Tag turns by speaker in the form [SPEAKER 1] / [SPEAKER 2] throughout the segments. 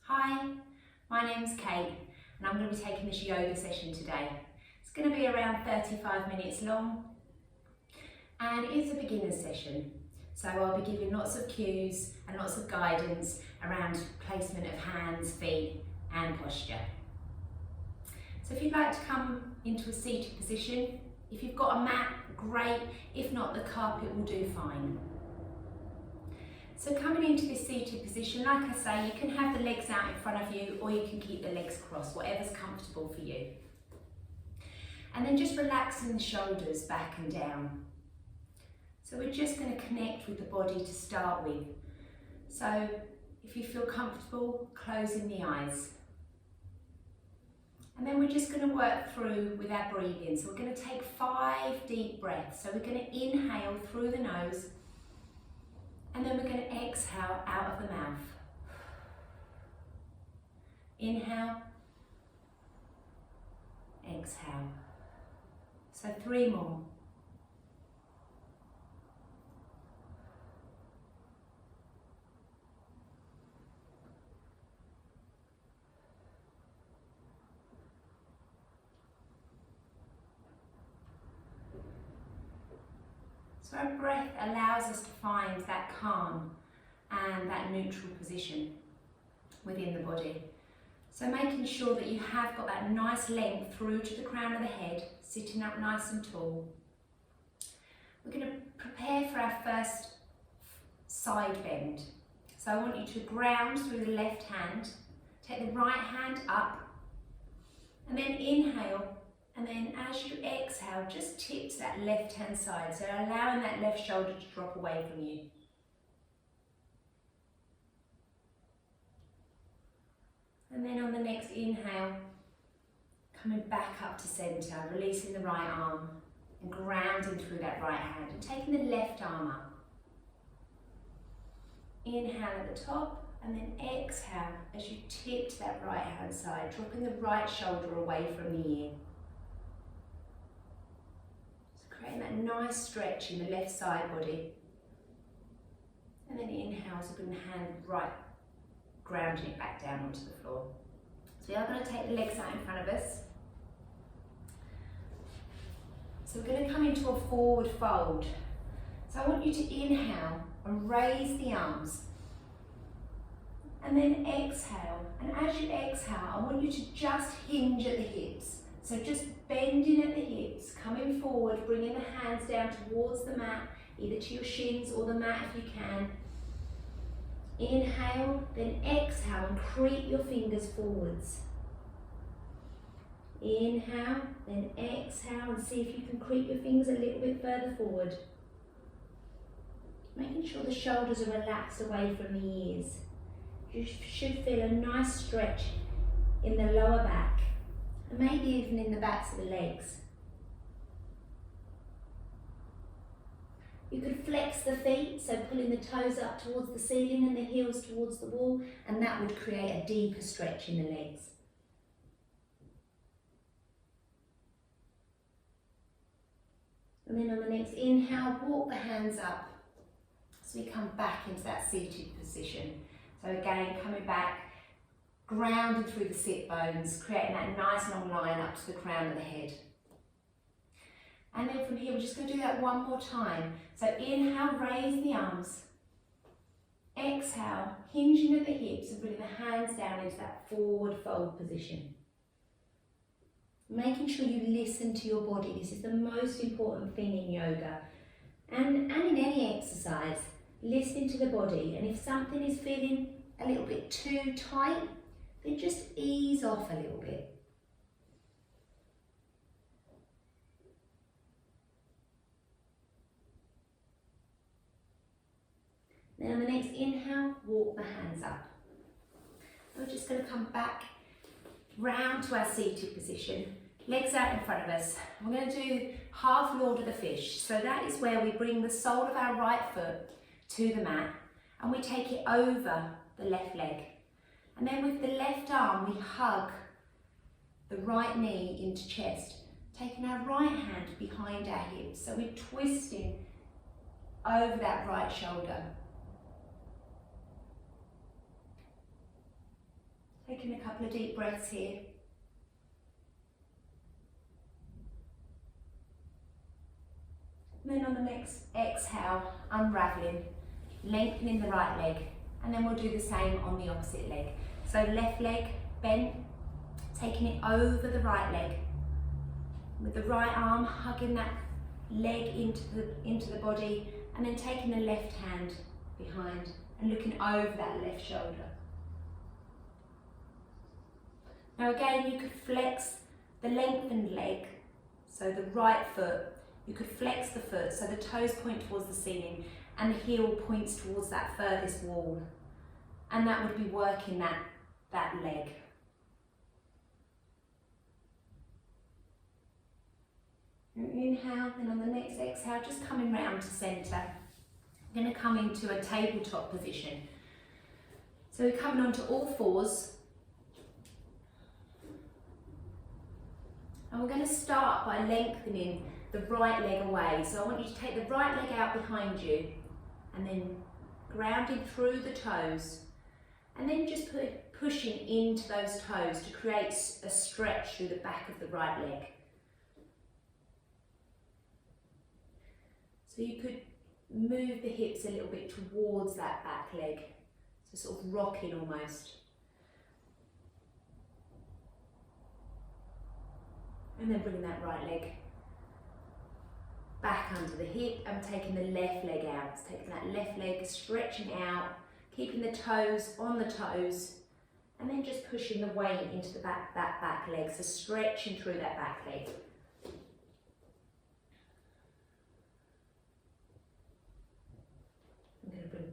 [SPEAKER 1] Hi, my name's Kate and I'm going to be taking this yoga session today. It's going to be around 35 minutes long and it's a beginner's session. So I'll be giving lots of cues and lots of guidance around placement of hands, feet and posture. So if you'd like to come into a seated position, if you've got a mat, great. If not, the carpet will do fine. So coming into this seated position, like I say, you can have the legs out in front of you or you can keep the legs crossed, whatever's comfortable for you. And then just relaxing the shoulders back and down. So we're just going to connect with the body to start with. So if you feel comfortable, closing the eyes. And then we're just going to work through with our breathing. So we're going to take 5 deep breaths. So we're going to inhale through the nose. And then we're going to exhale out of the mouth. Inhale, exhale. So 3 more. So our breath allows us to find that calm and that neutral position within the body. So making sure that you have got that nice length through to the crown of the head, sitting up nice and tall. We're going to prepare for our first side bend. So I want you to ground through the left hand, take the right hand up, and then inhale. And then as you exhale, just tip to that left hand side, so allowing that left shoulder to drop away from you. And then on the next inhale, coming back up to centre, releasing the right arm and grounding through that right hand and taking the left arm up. Inhale at the top and then exhale as you tip to that right hand side, dropping the right shoulder away from the ear. Creating that nice stretch in the left side body. And then inhale, so bring the hand right, grounding it back down onto the floor. So we are going to take the legs out in front of us. So we're going to come into a forward fold. So I want you to inhale and raise the arms. And then exhale. And as you exhale, I want you to just hinge at the hips. So just bending at the hips, coming forward, bringing the hands down towards the mat, either to your shins or the mat if you can. Inhale, then exhale and creep your fingers forwards. Inhale, then exhale and see if you can creep your fingers a little bit further forward. Making sure the shoulders are relaxed away from the ears. You should feel a nice stretch in the lower back. And maybe even in the backs of the legs. You could flex the feet, so pulling the toes up towards the ceiling and the heels towards the wall, and that would create a deeper stretch in the legs. And then on the next inhale, walk the hands up. So we come back into that seated position. So again, coming back, grounding through the sit bones, creating that nice long line up to the crown of the head. And then from here, we're just going to do that one more time. So inhale, raise the arms. Exhale, hinging at the hips and bringing the hands down into that forward fold position. Making sure you listen to your body. This is the most important thing in yoga. And in any exercise, listening to the body. And if something is feeling a little bit too tight, then just ease off a little bit. Then on the next inhale, walk the hands up. We're just going to come back round to our seated position, legs out in front of us. We're going to do half Lord of the Fish. So that is where we bring the sole of our right foot to the mat and we take it over the left leg. And then with the left arm, we hug the right knee into chest, taking our right hand behind our hips. So we're twisting over that right shoulder. Taking a couple of deep breaths here. And then on the next exhale, unravelling, lengthening the right leg. And then we'll do the same on the opposite leg. So left leg bent, taking it over the right leg. With the right arm hugging that leg into the body, and then taking the left hand behind and looking over that left shoulder. Now again, you could flex the lengthened leg, so the right foot, you could flex the foot so the toes point towards the ceiling and the heel points towards that furthest wall. And that would be working that leg. Inhale, then on the next exhale, just coming round to centre. We're going to come into a tabletop position. So we're coming onto all fours. And we're going to start by lengthening the right leg away. So I want you to take the right leg out behind you and then grounding through the toes. And then just pushing into those toes to create a stretch through the back of the right leg. So you could move the hips a little bit towards that back leg, so sort of rocking almost. And then bringing that right leg back under the hip and taking the left leg out. So taking that left leg, stretching out, keeping the toes on the toes, and then just pushing the weight into the that back leg, so stretching through that back leg. I'm going to bring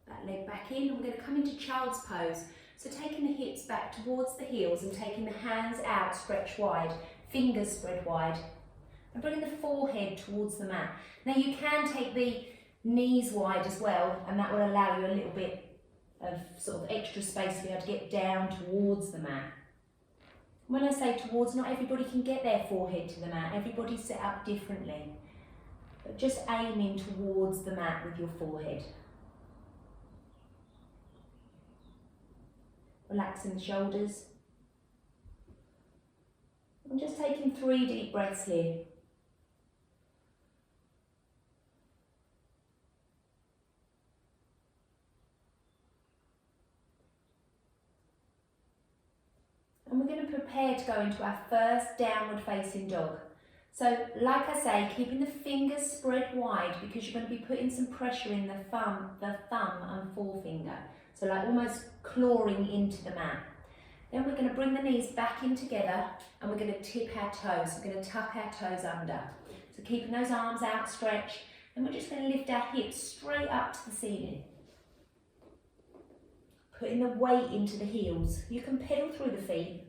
[SPEAKER 1] that leg back in, and we're going to come into child's pose. So taking the hips back towards the heels and taking the hands out, stretch wide, fingers spread wide, and bringing the forehead towards the mat. Now you can take the knees wide as well, and that will allow you a little bit of sort of extra space to be able to get down towards the mat. When I say towards, not everybody can get their forehead to the mat, everybody's set up differently. But just aiming towards the mat with your forehead. Relaxing the shoulders. I'm just taking 3 deep breaths here. And we're going to prepare to go into our first downward facing dog. So like I say, keeping the fingers spread wide because you're going to be putting some pressure in the thumb and forefinger. So like almost clawing into the mat. Then we're going to bring the knees back in together and we're going to tip our toes. We're going to tuck our toes under. So keeping those arms outstretched, and we're just going to lift our hips straight up to the ceiling. Putting the weight into the heels. You can pedal through the feet.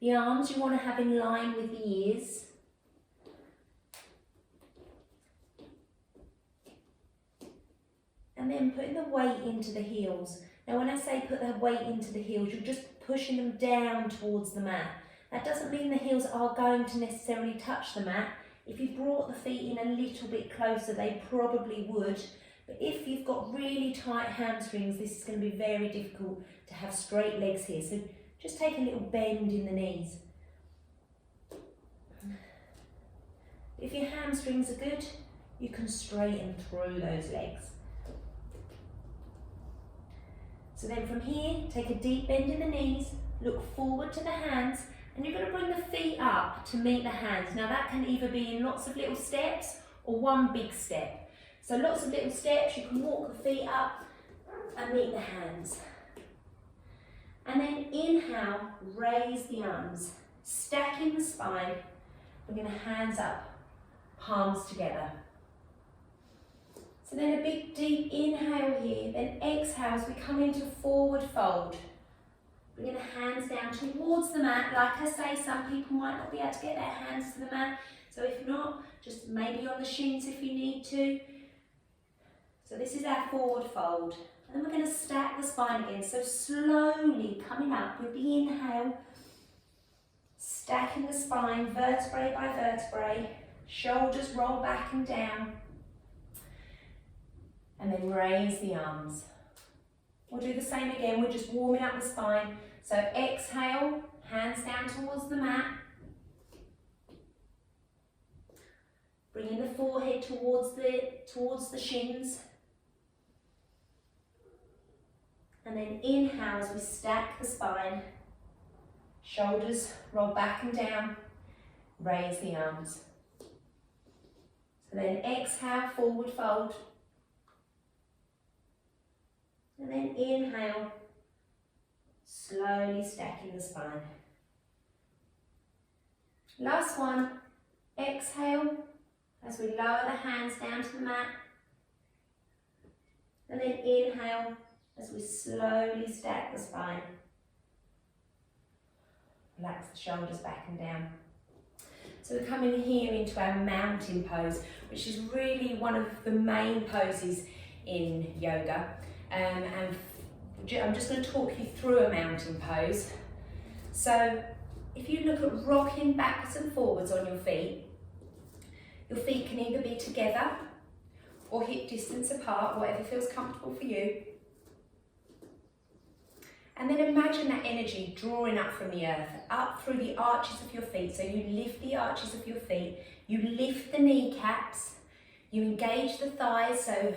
[SPEAKER 1] The arms you want to have in line with the ears. And then putting the weight into the heels. Now when I say put the weight into the heels, you're just pushing them down towards the mat. That doesn't mean the heels are going to necessarily touch the mat. If you brought the feet in a little bit closer, they probably would. But if you've got really tight hamstrings, this is going to be very difficult to have straight legs here. So just take a little bend in the knees. If your hamstrings are good, you can straighten through those legs. So then from here, take a deep bend in the knees, look forward to the hands, and you're going to bring the feet up to meet the hands. Now that can either be in lots of little steps or one big step. So lots of little steps, you can walk the feet up and meet the hands. And then inhale, raise the arms, stacking the spine, bringing the hands up, palms together. So then a big deep inhale here, then exhale as we come into forward fold. Bringing the hands down towards the mat. Like I say, some people might not be able to get their hands to the mat. So if not, just maybe on the shins if you need to. So this is our forward fold. And then we're going to stack the spine again. So slowly coming up with the inhale, stacking the spine vertebrae by vertebrae, shoulders roll back and down. And then raise the arms. We'll do the same again, we're just warming up the spine. So exhale, hands down towards the mat. Bringing the forehead towards the shins. And then inhale as we stack the spine. Shoulders roll back and down. Raise the arms. So then exhale, forward fold. And then inhale, slowly stacking the spine. Last one, exhale as we lower the hands down to the mat. And then inhale as we slowly stack the spine. Relax the shoulders back and down. So we're coming here into our mountain pose, which is really one of the main poses in yoga. And I'm just going to talk you through a mountain pose. So if you look at rocking backwards and forwards on your feet can either be together or hip distance apart, whatever feels comfortable for you. And then imagine that energy drawing up from the earth, up through the arches of your feet. So you lift the arches of your feet, you lift the kneecaps, you engage the thighs so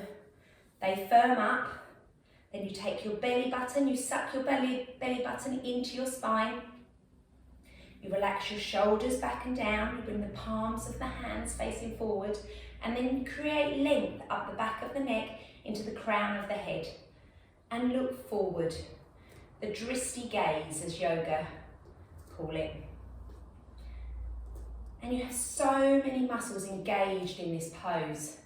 [SPEAKER 1] they firm up. Then you take your belly button, you suck your belly button into your spine. You relax your shoulders back and down, you bring the palms of the hands facing forward, and then you create length up the back of the neck into the crown of the head. And look forward. The dristi gaze, as yoga call it. And you have so many muscles engaged in this pose.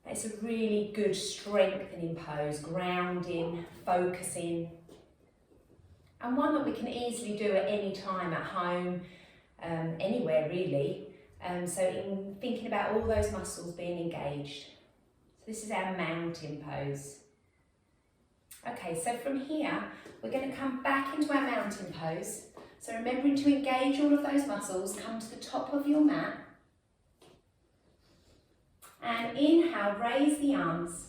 [SPEAKER 1] It's a really good strengthening pose, grounding, focusing. And one that we can easily do at any time, at home, anywhere really. So in thinking about all those muscles being engaged. So this is our mountain pose. Okay, so from here, we're going to come back into our mountain pose. So remembering to engage all of those muscles, come to the top of your mat. And inhale, raise the arms.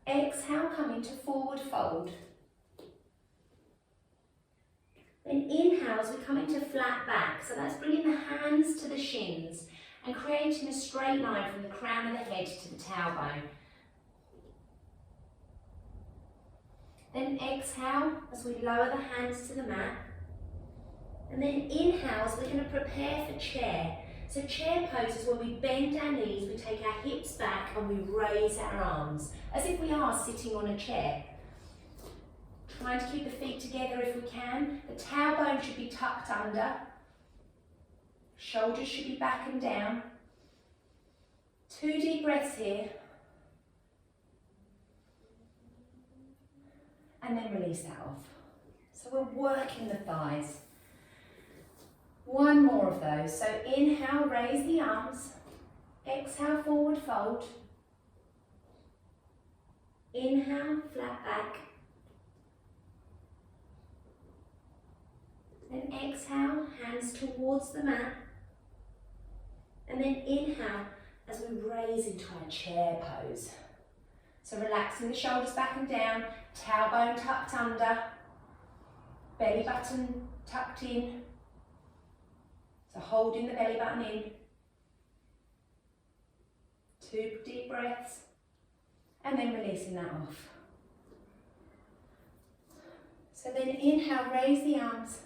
[SPEAKER 1] Exhale, come into forward fold. Then inhale as we come into flat back. So that's bringing the hands to the shins and creating a straight line from the crown of the head to the tailbone. Then exhale as we lower the hands to the mat. And then inhale as we're going to prepare for chair. So chair pose is where we bend our knees, we take our hips back and we raise our arms as if we are sitting on a chair. Trying to keep the feet together if we can. The tailbone should be tucked under. Shoulders should be back and down. 2 deep breaths here. And then release that off. So we're working the thighs. One more of those. So inhale, raise the arms. Exhale, forward fold. Inhale, flat back. Then exhale, hands towards the mat. And then inhale as we raise into our chair pose. So relaxing the shoulders back and down, tailbone tucked under, belly button tucked in. So holding the belly button in. 2 deep breaths. And then releasing that off. So then inhale, raise the arms.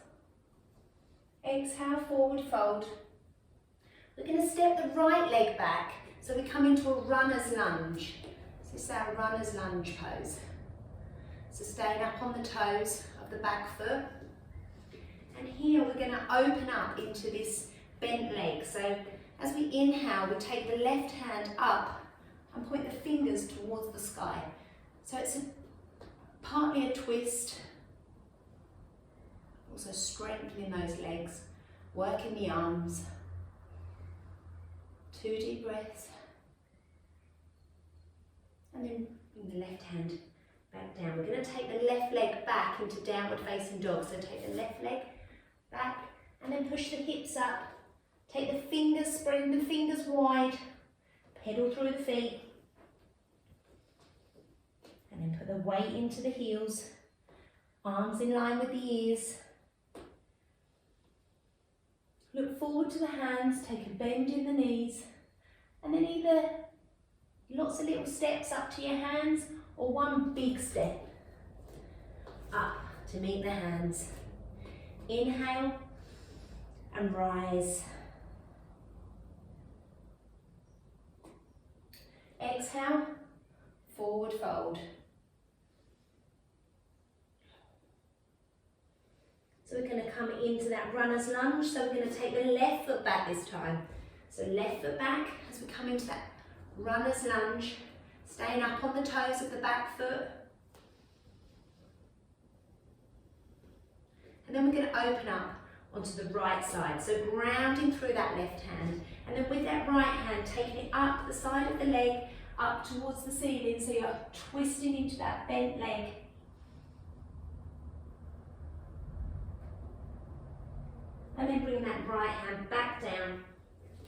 [SPEAKER 1] Exhale, forward fold. We're going to step the right leg back. So we come into a runner's lunge. So this is our runner's lunge pose. So staying up on the toes of the back foot. And here we're going to open up into this bent leg. So as we inhale, we take the left hand up and point the fingers towards the sky. So it's partly a twist, also strengthening those legs, working the arms. 2 deep breaths. And then bring the left hand back down. We're going to take the left leg back into downward facing dog. So take the left leg back and then push the hips up. Take the fingers, spreading the fingers wide. Pedal through the feet. And then put the weight into the heels, arms in line with the ears. Look forward to the hands, take a bend in the knees, and then either lots of little steps up to your hands or one big step up to meet the hands. Inhale and rise. Exhale, forward fold. So we're going to come into that runner's lunge. So we're going to take the left foot back this time. So left foot back as we come into that runner's lunge, staying up on the toes of the back foot. And then we're going to open up onto the right side. So grounding through that left hand. And then with that right hand, taking it up the side of the leg, up towards the ceiling. So you're twisting into that bent leg. And then bring that right hand back down.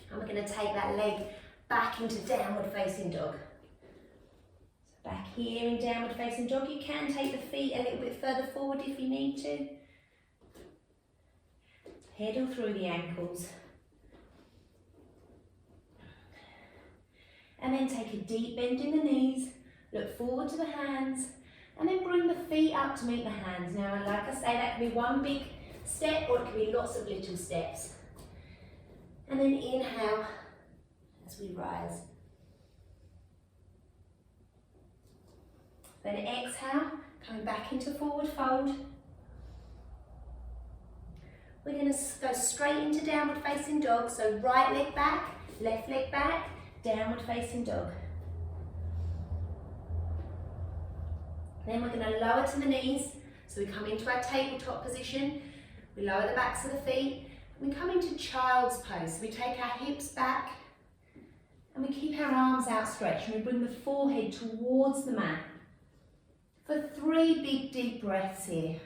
[SPEAKER 1] And we're going to take that leg back into downward facing dog. So back here in downward facing dog. You can take the feet a little bit further forward if you need to. Pedal through the ankles. And then take a deep bend in the knees. Look forward to the hands. And then bring the feet up to meet the hands. Now, like I say, that can be one big step or it can be lots of little steps. And then inhale as we rise. Then exhale, coming back into forward fold. We're going to go straight into downward facing dog. So right leg back, left leg back, downward facing dog. Then we're going to lower to the knees. So we come into our tabletop position. We lower the backs of the feet. We come into child's pose. So we take our hips back and we keep our arms outstretched and we bring the forehead towards the mat. For 3 big deep breaths here.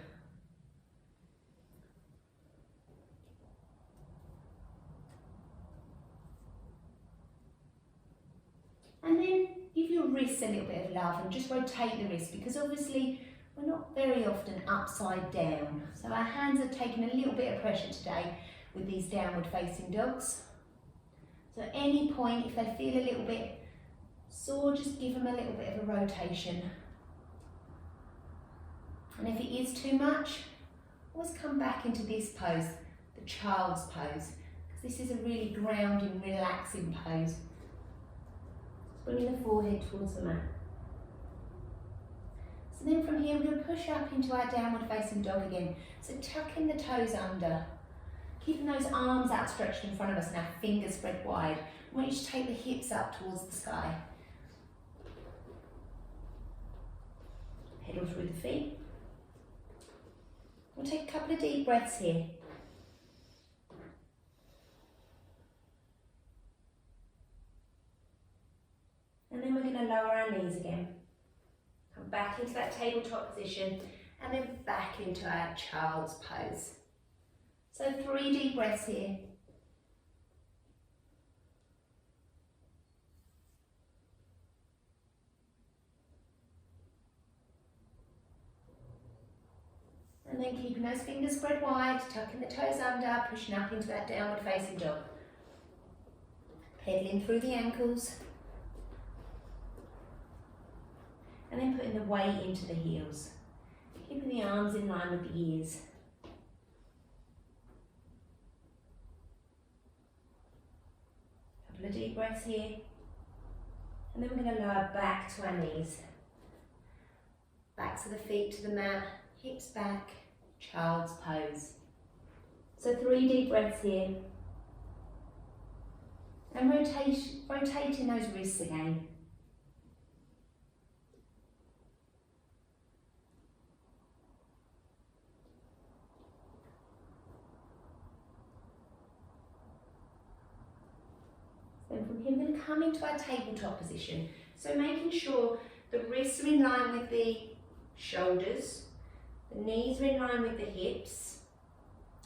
[SPEAKER 1] And then give your wrists a little bit of love and just rotate the wrists, because obviously we're not very often upside down. So our hands are taking a little bit of pressure today with these downward facing dogs. So at any point, if they feel a little bit sore, just give them a little bit of a rotation. And if it is too much, always come back into this pose, the child's pose, because this is a really grounding, relaxing pose. Bringing the forehead towards the mat. So then from here we're going to push up into our downward facing dog again. So tucking the toes under, keeping those arms outstretched in front of us and our fingers spread wide. I want you to take the hips up towards the sky. Pedal through the feet. We'll take a couple of deep breaths here. And then we're going to lower our knees again. Come back into that tabletop position and then back into our child's pose. So 3 deep breaths here. And then keeping those fingers spread wide, tucking the toes under, pushing up into that downward facing dog. Pedaling through the ankles. And then putting the weight into the heels. Keeping the arms in line with the ears. Couple of deep breaths here. And then we're going to lower back to our knees. Backs of the feet to the mat, hips back, child's pose. So 3 deep breaths here. And rotating those wrists again. Then from here we're going to come into our tabletop position. So making sure the wrists are in line with the shoulders, the knees are in line with the hips.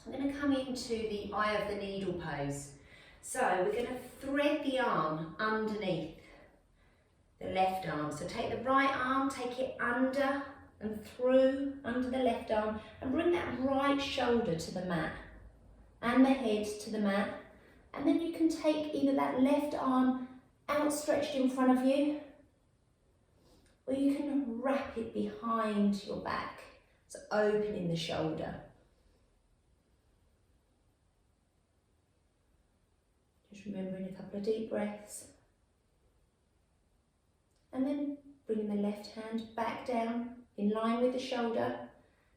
[SPEAKER 1] I'm going to come into the eye of the needle pose. So we're going to thread the arm underneath the left arm. So take the right arm, take it under and through, under the left arm, and bring that right shoulder to the mat and the head to the mat. And then you can take either that left arm outstretched in front of you, or you can wrap it behind your back, so opening the shoulder. Just remembering a couple of deep breaths. And then bringing the left hand back down in line with the shoulder,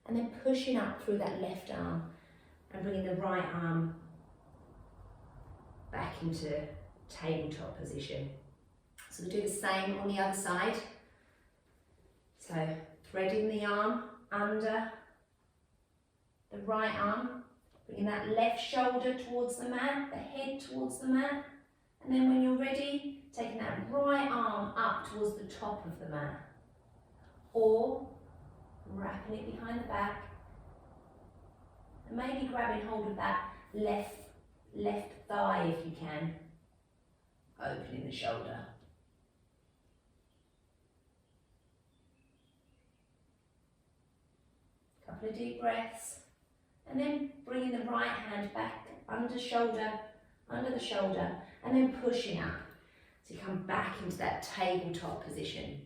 [SPEAKER 1] and then pushing up through that left arm and bringing the right arm back into tabletop position. So we'll do the same on the other side. So threading the arm under the right arm, bringing that left shoulder towards the mat, the head towards the mat, and then when you're ready, taking that right arm up towards the top of the mat, or wrapping it behind the back, and maybe grabbing hold of that left thigh if you can, opening the shoulder. Couple of deep breaths, and then bringing the right hand back under the shoulder, and then pushing up. So you come back into that tabletop position.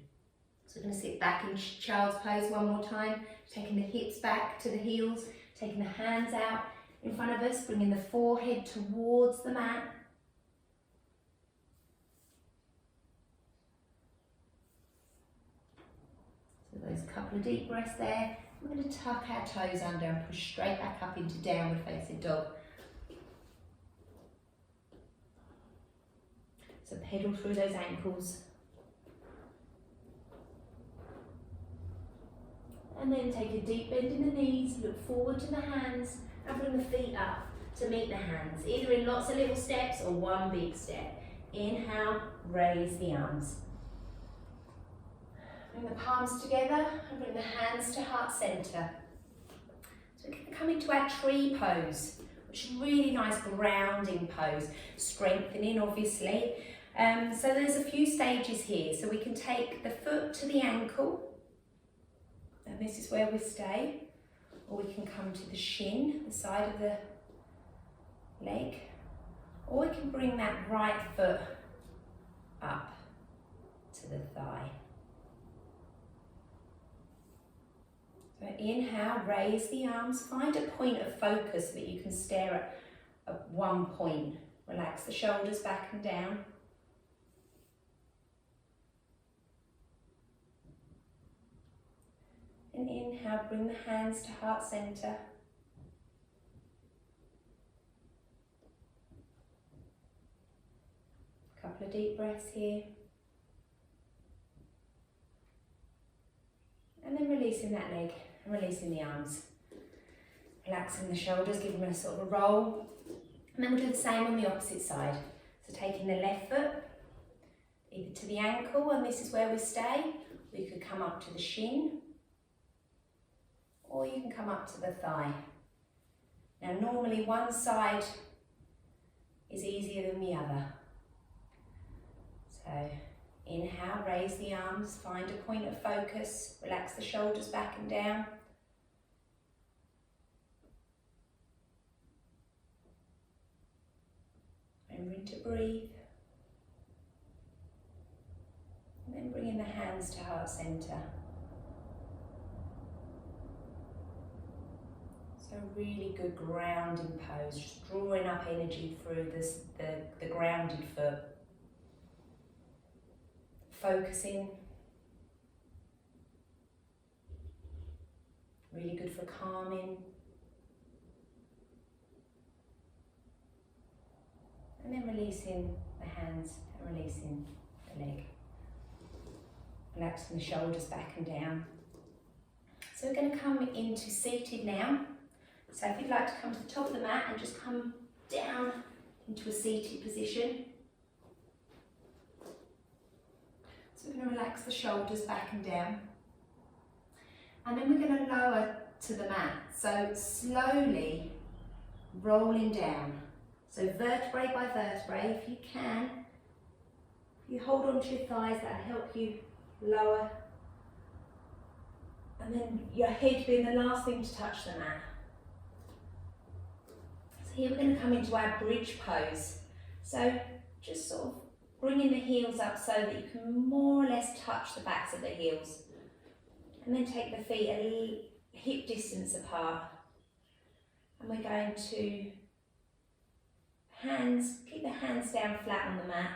[SPEAKER 1] So we're going to sit back in child's pose one more time, taking the hips back to the heels, taking the hands out in front of us, bringing the forehead towards the mat. So those couple of deep breaths there. We're going to tuck our toes under and push straight back up into downward facing dog. So pedal through those ankles. And then take a deep bend in the knees, look forward to the hands, and bring the feet up to meet the hands, either in lots of little steps or one big step. Inhale, raise the arms. Bring the palms together and bring the hands to heart center. So we can come into our tree pose, which is a really nice grounding pose, strengthening obviously. So there's a few stages here. So we can take the foot to the ankle, and this is where we stay, or we can come to the shin, the side of the leg, or we can bring that right foot up to the thigh. So inhale, raise the arms, find a point of focus that you can stare at one point. Relax the shoulders back and down. And inhale, bring the hands to heart center. Couple of deep breaths here. And then releasing that leg and releasing the arms. Relaxing the shoulders, giving them a sort of a roll. And then we'll do the same on the opposite side. So taking the left foot, either to the ankle, and this is where we stay. We could come up to the shin, or you can come up to the thigh. Now normally one side is easier than the other. So inhale, raise the arms, find a point of focus, relax the shoulders back and down. Remembering to breathe. And then bringing the hands to heart center. So really good grounding pose, just drawing up energy through the grounded foot. Focusing. Really good for calming. And then releasing the hands and releasing the leg. Relaxing the shoulders back and down. So we're going to come into seated now. So if you'd like to come to the top of the mat and just come down into a seated position. So we're going to relax the shoulders back and down. And then we're going to lower to the mat. So slowly rolling down. So vertebrae by vertebrae, if you can, You hold on to your thighs, that'll help you lower. And then your head being the last thing to touch the mat. So here we're going to come into our bridge pose. So just sort of bringing the heels up so that you can more or less touch the backs of the heels. And then take the feet a hip distance apart. And we're going to keep the hands down flat on the mat.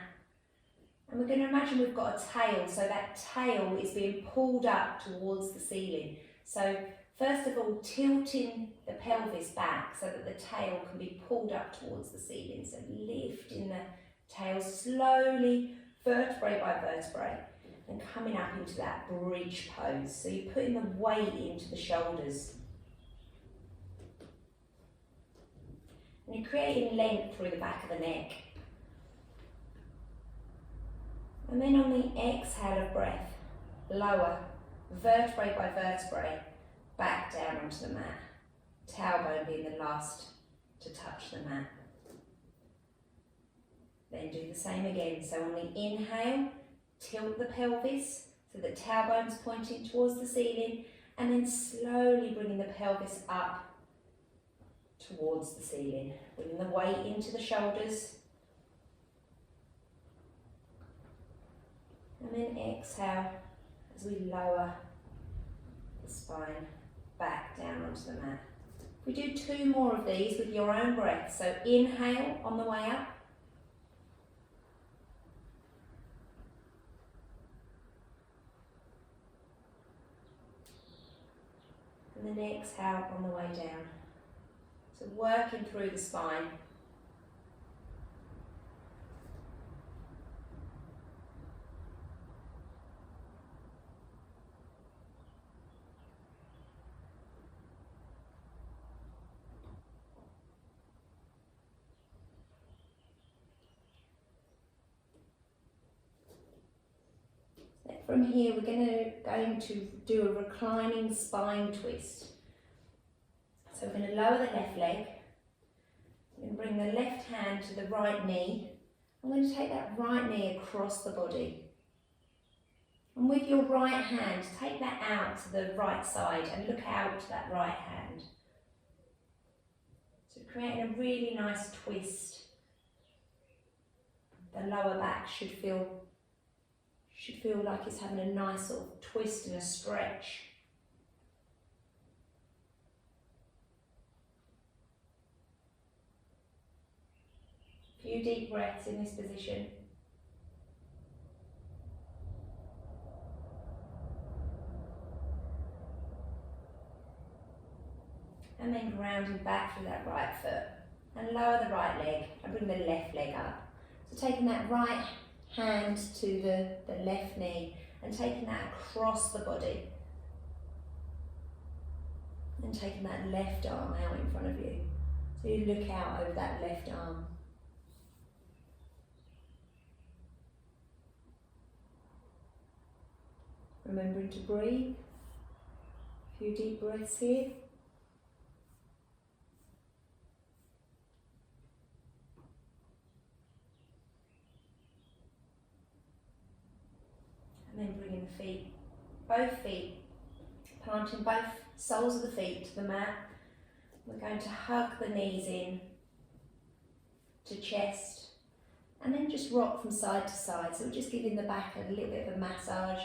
[SPEAKER 1] And we're going to imagine we've got a tail, so that tail is being pulled up towards the ceiling. So first of all, tilting the pelvis back so that the tail can be pulled up towards the ceiling. So lifting the tail slowly, vertebrae by vertebrae, and coming up into that bridge pose. So you're putting the weight into the shoulders. And you're creating length through the back of the neck. And then on the exhale of breath, lower, vertebrae by vertebrae, back down onto the mat. Tailbone being the last to touch the mat. Then do the same again. So on the inhale, tilt the pelvis so the tailbone's pointing towards the ceiling, and then slowly bringing the pelvis up towards the ceiling. Bringing the weight into the shoulders. And then exhale as we lower the spine back down onto the mat. We do 2 more of these with your own breath. So inhale on the way up. And then exhale on the way down. So working through the spine. From here, we're going to do a reclining spine twist. So we're going to lower the left leg. We're going to bring the left hand to the right knee. I'm going to take that right knee across the body. And with your right hand, take that out to the right side and look out to that right hand. So creating a really nice twist. The lower back should feel like it's having a nice sort of twist and a stretch. A few deep breaths in this position. And then grounding back through that right foot. And lower the right leg and bring the left leg up. So taking that right hand to the left knee and taking that across the body. And taking that left arm out in front of you. So you look out over that left arm. Remembering to breathe. A few deep breaths here. And then bringing the feet, both feet, planting both soles of the feet to the mat. We're going to hug the knees in to chest and then just rock from side to side. So we're just giving the back a little bit of a massage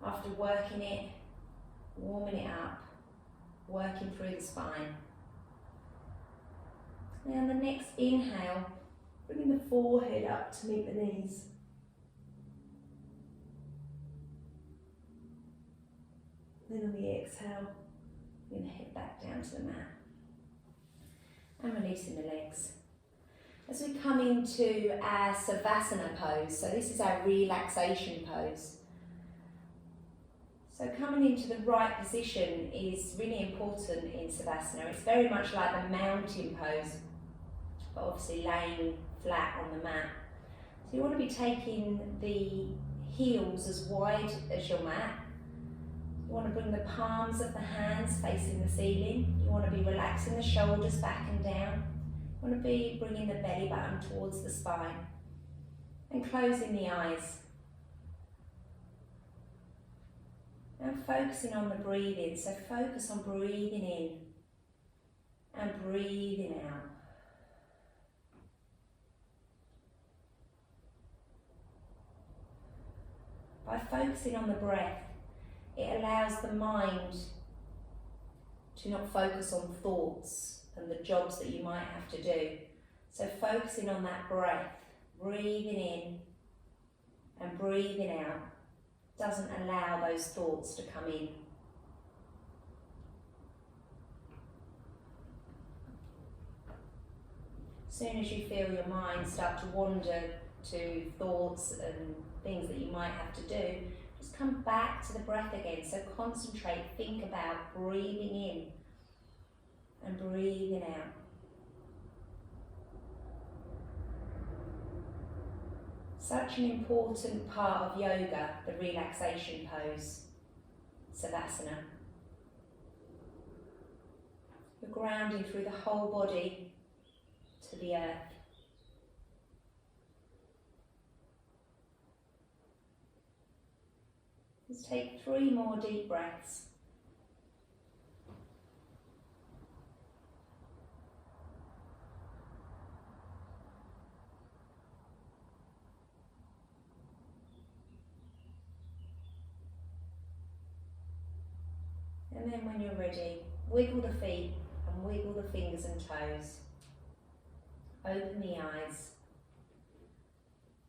[SPEAKER 1] after working it, warming it up, working through the spine. Now on the next inhale, bringing the forehead up to meet the knees. Then on the exhale, we're going to head back down to the mat. And releasing the legs. As we come into our Savasana pose, so this is our relaxation pose. So coming into the right position is really important in Savasana. It's very much like the mountain pose, but obviously laying flat on the mat. So you want to be taking the heels as wide as your mat. You want to bring the palms of the hands facing the ceiling. You want to be relaxing the shoulders back and down. You want to be bringing the belly button towards the spine. and closing the eyes. And focusing on the breathing, so focus on breathing in and breathing out. By focusing on the breath, it allows the mind to not focus on thoughts and the jobs that you might have to do. So focusing on that breath, breathing in and breathing out, doesn't allow those thoughts to come in. As soon as you feel your mind start to wander to thoughts and things that you might have to do, just come back to the breath again. So concentrate, think about breathing in and breathing out. Such an important part of yoga, the relaxation pose, Savasana. You're grounding through the whole body to the earth. Let's take 3 more deep breaths. And then when you're ready, wiggle the feet and wiggle the fingers and toes. Open the eyes.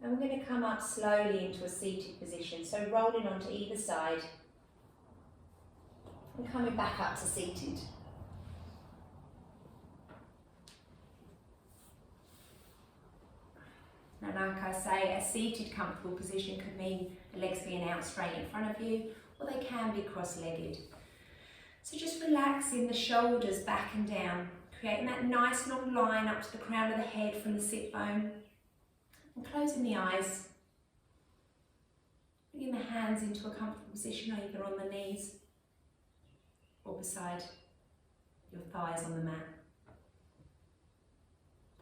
[SPEAKER 1] And we're going to come up slowly into a seated position, so rolling onto either side and coming back up to seated. Now, like I say, a seated comfortable position could mean the legs being out straight in front of you, or they can be cross-legged. So just relaxing the shoulders back and down, creating that nice long line up to the crown of the head from the sit bone, and closing the eyes, bringing the hands into a comfortable position either on the knees or beside your thighs on the mat.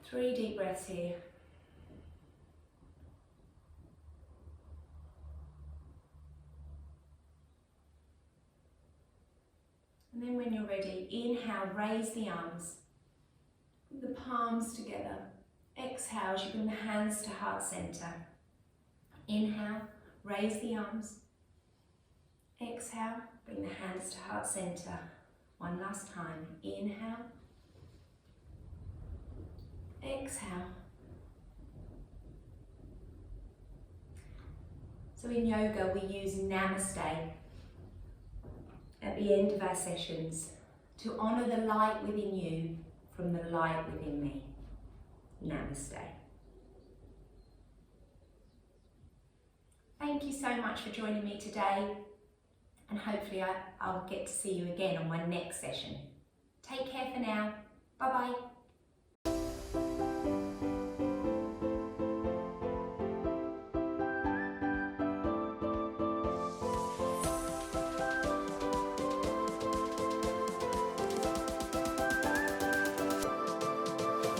[SPEAKER 1] 3 deep breaths here. And then when you're ready, inhale, raise the arms, bring the palms together. Exhale as you bring the hands to heart center. Inhale, raise the arms. Exhale, bring the hands to heart center. One last time. Inhale. Exhale. So in yoga we use Namaste at the end of our sessions to honour the light within you from the light within me. Namaste. Thank you so much for joining me today, and hopefully I'll get to see you again on my next session. Take care for now. Bye bye.